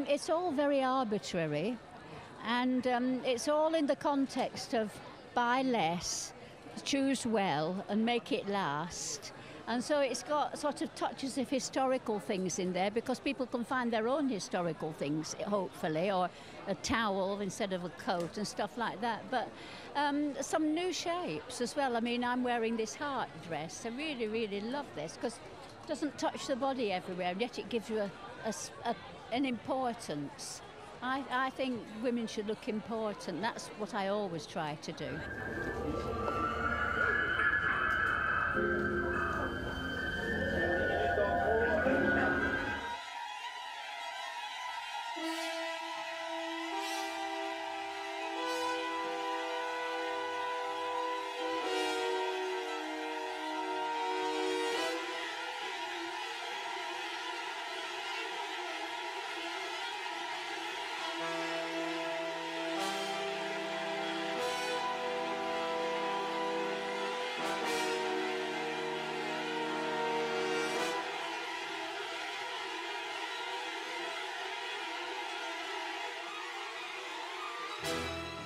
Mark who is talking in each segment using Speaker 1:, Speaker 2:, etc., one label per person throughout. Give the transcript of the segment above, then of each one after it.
Speaker 1: It's all very arbitrary, and it's all in the context of buy less, choose well, and make it last. And so it's got sort of touches of historical things in there, because people can find their own historical things, hopefully, or a towel instead of a coat and stuff like that. But some new shapes as well. I mean, I'm wearing this heart dress. I really, really love this, because it doesn't touch the body everywhere, and yet it gives you an importance. I think women should look important. That's what I always try to do.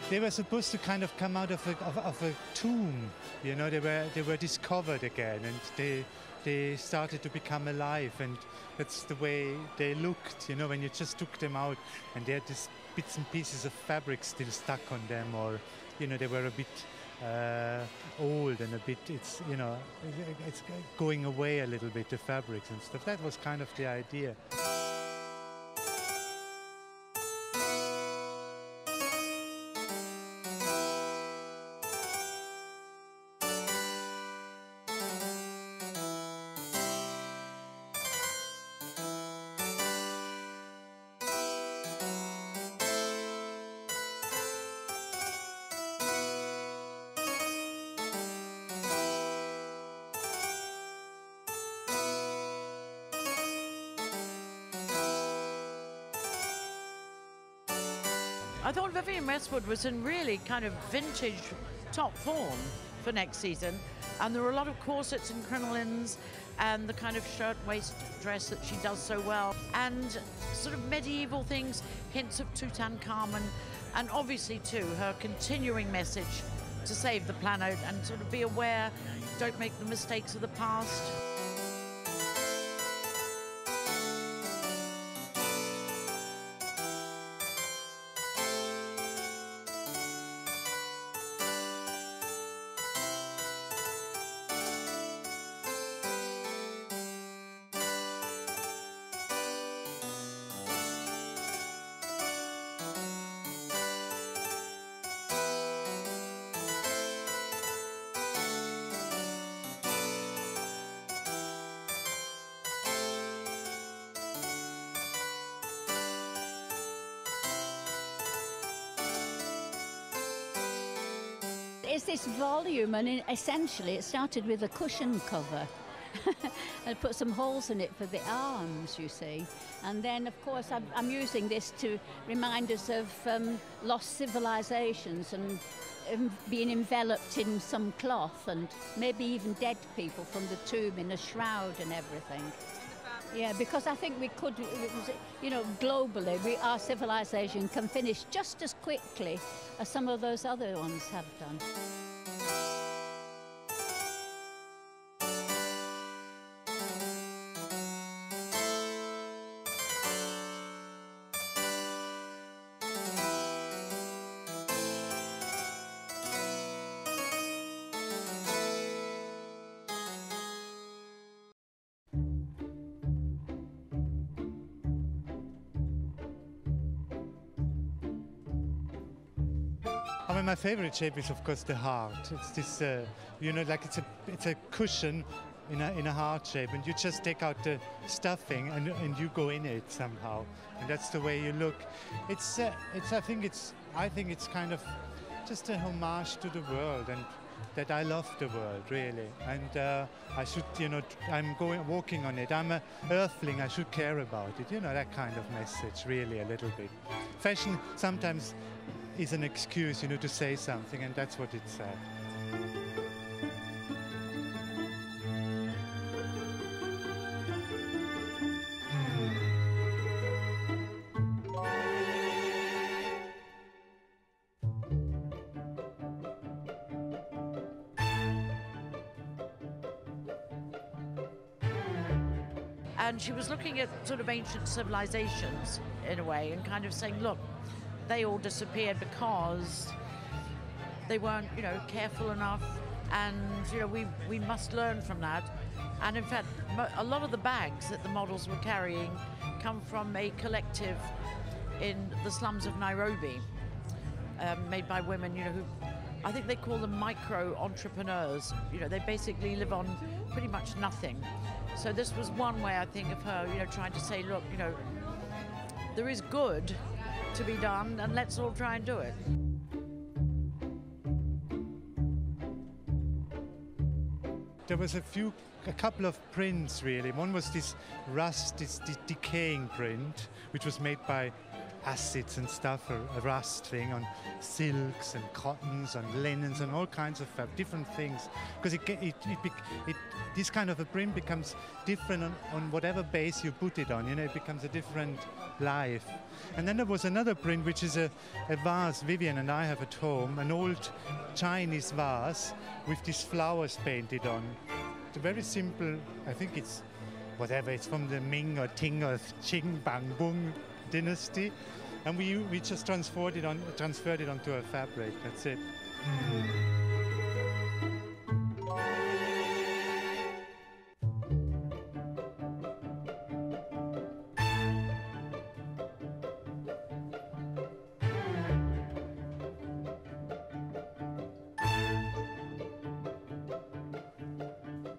Speaker 2: They were supposed to kind of come out of a tomb, you know. They were discovered again, and they started to become alive, and that's the way they looked, you know, when you just took them out, and they had these bits and pieces of fabric still stuck on them, or, you know, they were a bit old and a bit, it's, you know, it's going away a little bit, the fabrics and stuff. That was kind of the idea.
Speaker 3: I thought Vivienne Westwood was in really kind of vintage top form for next season, and there were a lot of corsets and crinolines and the kind of shirt-waist dress that she does so well, and sort of medieval things, hints of Tutankhamun, and obviously too her continuing message to save the planet and sort of be aware, don't make the mistakes of the past.
Speaker 1: It's this volume, and essentially it started with a cushion cover. I put some holes in it for the arms, you see. And then, of course, I'm using this to remind us of lost civilizations and being enveloped in some cloth, and maybe even dead people from the tomb in a shroud and everything. Yeah, because I think we could, you know, globally, our civilization can finish just as quickly as some of those other ones have done.
Speaker 2: I mean, my favorite shape is, of course, the heart. It's this, you know, like it's a cushion in a heart shape, and you just take out the stuffing and you go in it somehow, and that's the way you look. I think it's kind of just a homage to the world, and that I love the world, really, and I should, you know, walking on it. I'm an earthling, I should care about it, you know, that kind of message, really, a little bit. Fashion sometimes is an excuse, you know, to say something, and that's what it said.
Speaker 3: And she was looking at sort of ancient civilizations in a way and kind of saying, look, they all disappeared because they weren't, you know, careful enough, and, you know, we must learn from that. And in fact, a lot of the bags that the models were carrying come from a collective in the slums of Nairobi, made by women, you know, who I think they call them micro-entrepreneurs. You know, they basically live on pretty much nothing. So this was one way, I think, of her, you know, trying to say, look, you know, there is good to be done, and let's all try and do it.
Speaker 2: There was a couple of prints really. One was this rust, this decaying print, which was made by acids and stuff, a rust thing on silks and cottons and linens and all kinds of different things. Because this kind of a print becomes different on whatever base you put it on. You know, it becomes a different life. And then there was another print, which is a vase Vivienne and I have at home, an old Chinese vase with these flowers painted on. It's a very simple, I think it's whatever, it's from the Ming or Ting or Qing Bang Bung dynasty, and we just transferred it onto a fabric. That's it.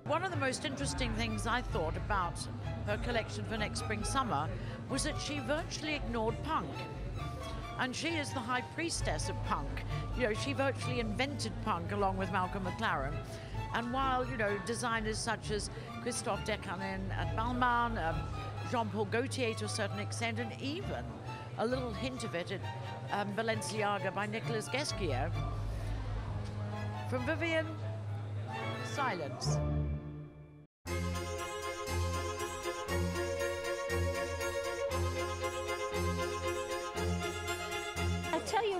Speaker 3: One of the most interesting things I thought about her collection for next spring-summer was that she virtually ignored punk. And she is the high priestess of punk. You know, she virtually invented punk along with Malcolm McLaren. And while, you know, designers such as Christophe Decanin at Balmain, Jean-Paul Gaultier to a certain extent, and even a little hint of it at Balenciaga by Nicolas Ghesquière. From Vivienne, silence.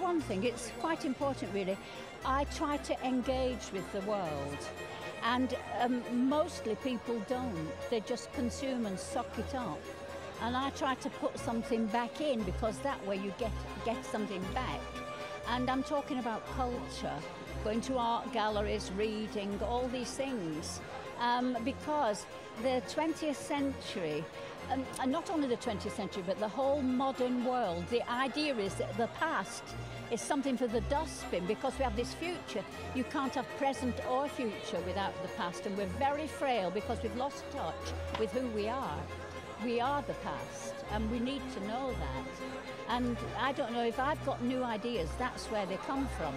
Speaker 1: One thing, it's quite important really. I try to engage with the world, and mostly people don't. They just consume and suck it up. And I try to put something back in, because that way you get something back. And I'm talking about culture, going to art galleries, reading, all these things. Because the 20th century, and not only the 20th century, but the whole modern world, the idea is that the past is something for the dustbin, because we have this future. You can't have present or future without the past, and we're very frail because we've lost touch with who we are. We are the past, and we need to know that. And I don't know, if I've got new ideas, that's where they come from.